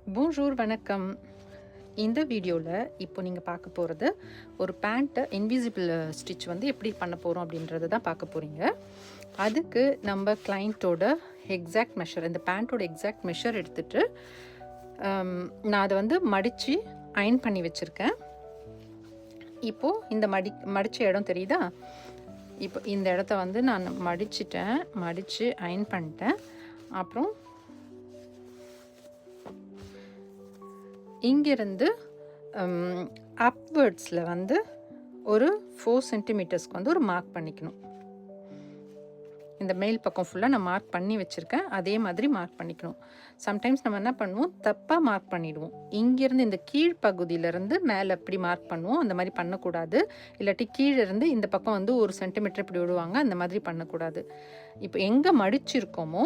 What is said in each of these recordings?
Bonjour, வணக்கம். இந்த வீடியோவில் இப்போ நீங்கள் பார்க்க போகிறது ஒரு பேண்ட்டை இன்விசிபிள் ஸ்டிச் வந்து எப்படி பண்ண போகிறோம் அப்படின்றத தான் பார்க்க போகிறீங்க. அதுக்கு நம்ம கிளைண்ட்டோட எக்ஸாக்ட் மெஷர், இந்த பேண்ட்டோட எக்ஸாக்ட் மெஷர் எடுத்துகிட்டு நான் அதை வந்து மடித்து அயன் பண்ணி வச்சுருக்கேன். இப்போது இந்த மடித்த இடம் தெரியுதா? இப்போ இந்த இடத்த வந்து நான் மடித்து அயன் பண்ணிட்டேன். அப்புறம் இங்கேருந்து அப்வர்ட்ஸில் வந்து ஒரு 4 சென்டிமீட்டர்ஸ்க்கு வந்து ஒரு மார்க் பண்ணிக்கணும். இந்த மேல் பக்கம் ஃபுல்லாக நான் மார்க் பண்ணி வச்சுருக்கேன். அதே மாதிரி மார்க் பண்ணிக்கணும். சம்டைம்ஸ் நம்ம என்ன பண்ணுவோம், தப்பாக மார்க் பண்ணிவிடுவோம். இங்கேருந்து இந்த கீழ்ப்பகுதியிலேருந்து மேலே எப்படி மார்க் பண்ணுவோம், அந்த மாதிரி பண்ணக்கூடாது. இல்லாட்டி கீழே இருந்து இந்த பக்கம் வந்து 1 சென்டிமீட்டர் இப்படி விடுவாங்க, அந்த மாதிரி பண்ணக்கூடாது. இப்போ எங்கே மடிச்சிருக்கோமோ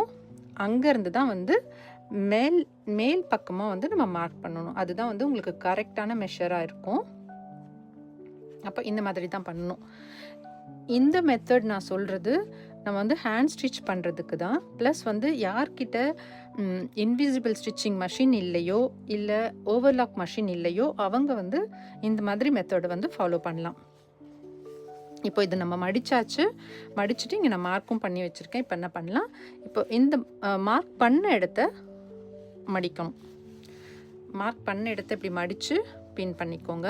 அங்கேருந்து தான் வந்து மேல் பக்கமாக வந்து நம்ம மார்க் பண்ணணும். அதுதான் வந்து உங்களுக்கு கரெக்டான மெஷராக இருக்கும். அப்போ இந்த மாதிரி தான் பண்ணணும். இந்த மெத்தட் நான் சொல்கிறது நம்ம வந்து ஹேண்ட் ஸ்டிச் பண்ணுறதுக்கு தான். ப்ளஸ் வந்து யார்கிட்ட இன்விசிபிள் ஸ்டிச்சிங் மஷின் இல்லையோ இல்லை ஓவர்லாக் மஷின் இல்லையோ அவங்க வந்து இந்த மாதிரி மெத்தடை வந்து ஃபாலோ பண்ணலாம். இப்போ இது நம்ம மடிச்சுட்டு இங்கே நான் மார்க்கும் பண்ணி வச்சுருக்கேன். இப்போ என்ன பண்ணலாம், இப்போ இந்த மார்க் பண்ண இடத்த மடிக்கணும். மார்க் பண்ண இடத்த இப்படி மடித்து பின் பண்ணிக்கோங்க.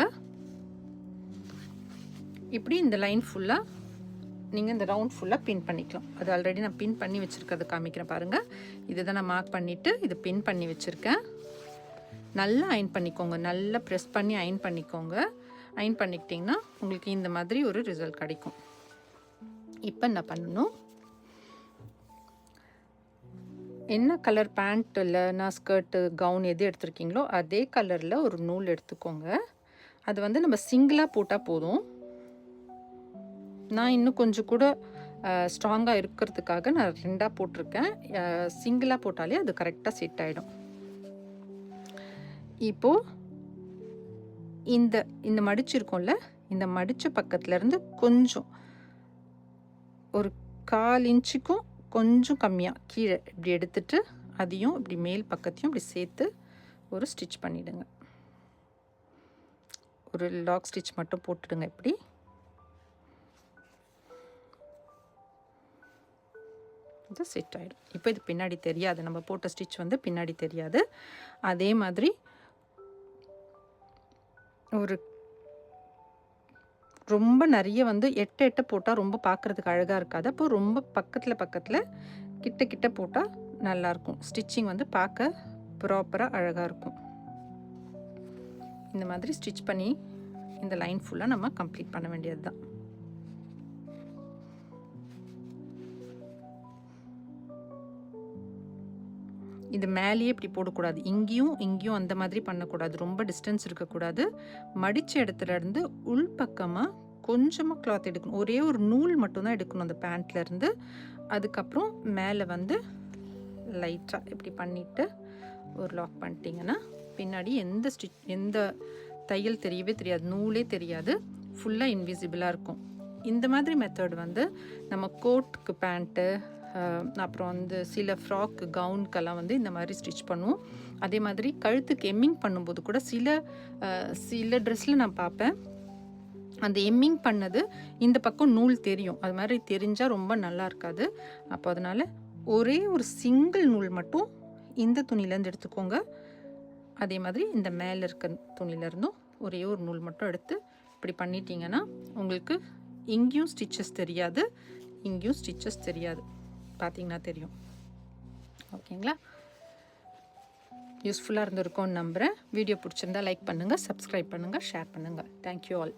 இப்படி இந்த லைன் ஃபுல்லாக நீங்கள் இந்த ரவுண்ட் ஃபுல்லாக பின் பண்ணிக்கலாம். அது ஆல்ரெடி நான் பின் பண்ணி வச்சுருக்கிறது காமிக்கிறேன் பாருங்கள். இதுதான் நான் மார்க் பண்ணிவிட்டு இது பின் பண்ணி வச்சுருக்கேன். நல்லா அயன் பண்ணிக்கோங்க, நல்லா ப்ரெஸ் பண்ணி அயன் பண்ணிக்கோங்க. அயன் பண்ணிக்கிட்டிங்கன்னா உங்களுக்கு இந்த மாதிரி ஒரு ரிசல்ட் கிடைக்கும். இப்போ என்ன பண்ணணும், என்ன கலர் பேண்ட் இல்லைனா ஸ்கர்ட்டு கவுன் எது எடுத்துருக்கீங்களோ அதே கலரில் ஒரு நூல் எடுத்துக்கோங்க. அது வந்து நம்ம சிங்கிளாக போட்டால் போதும். நான் இன்னும் கொஞ்சம் கூட ஸ்ட்ராங்காக இருக்கிறதுக்காக நான் 2ஆக போட்டிருக்கேன். சிங்கிளாக போட்டாலே அது கரெக்டாக செட் ஆகிடும். இப்போது இந்த மடிச்சிருக்கோம்ல, இந்த மடித்த பக்கத்துலேருந்து கொஞ்சம் ஒரு 1/4 இன்ச்சுக்கும் கொஞ்சம் கம்மியாக கீழே இப்படி எடுத்துட்டு அதையும் இப்படி மேல் பக்கத்தையும் இப்படி சேர்த்து ஒரு ஸ்டிச் பண்ணிவிடுங்க. ஒரு லாக் ஸ்டிச் மட்டும் போட்டுடுங்க. இப்படி இது செட் ஆகிடும். இப்போ இது பின்னாடி தெரியாது, நம்ம போட்ட ஸ்டிச் வந்து பின்னாடி தெரியாது. அதே மாதிரி ஒரு ரொம்ப நிறைய வந்து எட்ட போட்டால் ரொம்ப பார்க்குறதுக்கு அழகாக இருக்காது. அப்போ ரொம்ப பக்கத்தில் கிட்ட போட்டால் நல்லாயிருக்கும். ஸ்டிச்சிங் வந்து பார்க்க ப்ராப்பராக அழகாக இருக்கும். இந்த மாதிரி ஸ்டிச் பண்ணி இந்த லைன் ஃபுல்லாக நம்ம கம்ப்ளீட் பண்ண வேண்டியது தான். இது மேலேயே இப்படி போடக்கூடாது, இங்கேயும் அந்த மாதிரி பண்ணக்கூடாது. ரொம்ப டிஸ்டன்ஸ் இருக்கக்கூடாது. மடித்த இடத்துல இருந்து உள்பக்கமாக கொஞ்சமாக கிளாத் எடுக்கணும். ஒரே ஒரு நூல் மட்டும்தான் எடுக்கணும் அந்த பேண்ட்லேருந்து. அதுக்கப்புறம் மேலே வந்து லைட்டாக இப்படி பண்ணிவிட்டு ஒரு லாக் பண்ணிட்டீங்கன்னா பின்னாடி எந்த தையல் தெரியவே தெரியாது, நூலே தெரியாது, ஃபுல்லாக இன்விசிபிளாக இருக்கும். இந்த மாதிரி மெத்தட் வந்து நம்ம கோட்டுக்கு பேண்ட்டு, அப்புறம் வந்து சில ஃப்ராக்கு கவுனுக்கெல்லாம் வந்து இந்த மாதிரி ஸ்டிச் பண்ணுவோம். அதே மாதிரி கழுத்துக்கு எம்மிங் பண்ணும்போது கூட சில ட்ரெஸ்ஸில் நான் பார்ப்பேன், அந்த எம்மிங் பண்ணது இந்த பக்கம் நூல் தெரியும். அது மாதிரி தெரிஞ்சால் ரொம்ப நல்லா இருக்காது. அப்போ அதனால் ஒரே ஒரு சிங்கிள் நூல் மட்டும் இந்த துணியிலேருந்து எடுத்துக்கோங்க. அதே மாதிரி இந்த மேலே இருக்க துணியிலேருந்தும் ஒரே ஒரு நூல் மட்டும் எடுத்து இப்படி பண்ணிட்டீங்கன்னா உங்களுக்கு இங்கேயும் ஸ்டிச்சஸ் தெரியாது, இங்கேயும் ஸ்டிச்சஸ் தெரியாது. பார்த்தீங்கன்னா தெரியும். ஓகேங்களா? யூஸ்ஃபுல்லாக இருந்திருக்கும்னு நம்புகிறேன். வீடியோ பிடிச்சிருந்தா லைக் பண்ணுங்கள், சப்ஸ்கிரைப் பண்ணுங்கள், ஷேர் பண்ணுங்கள். Thank you all.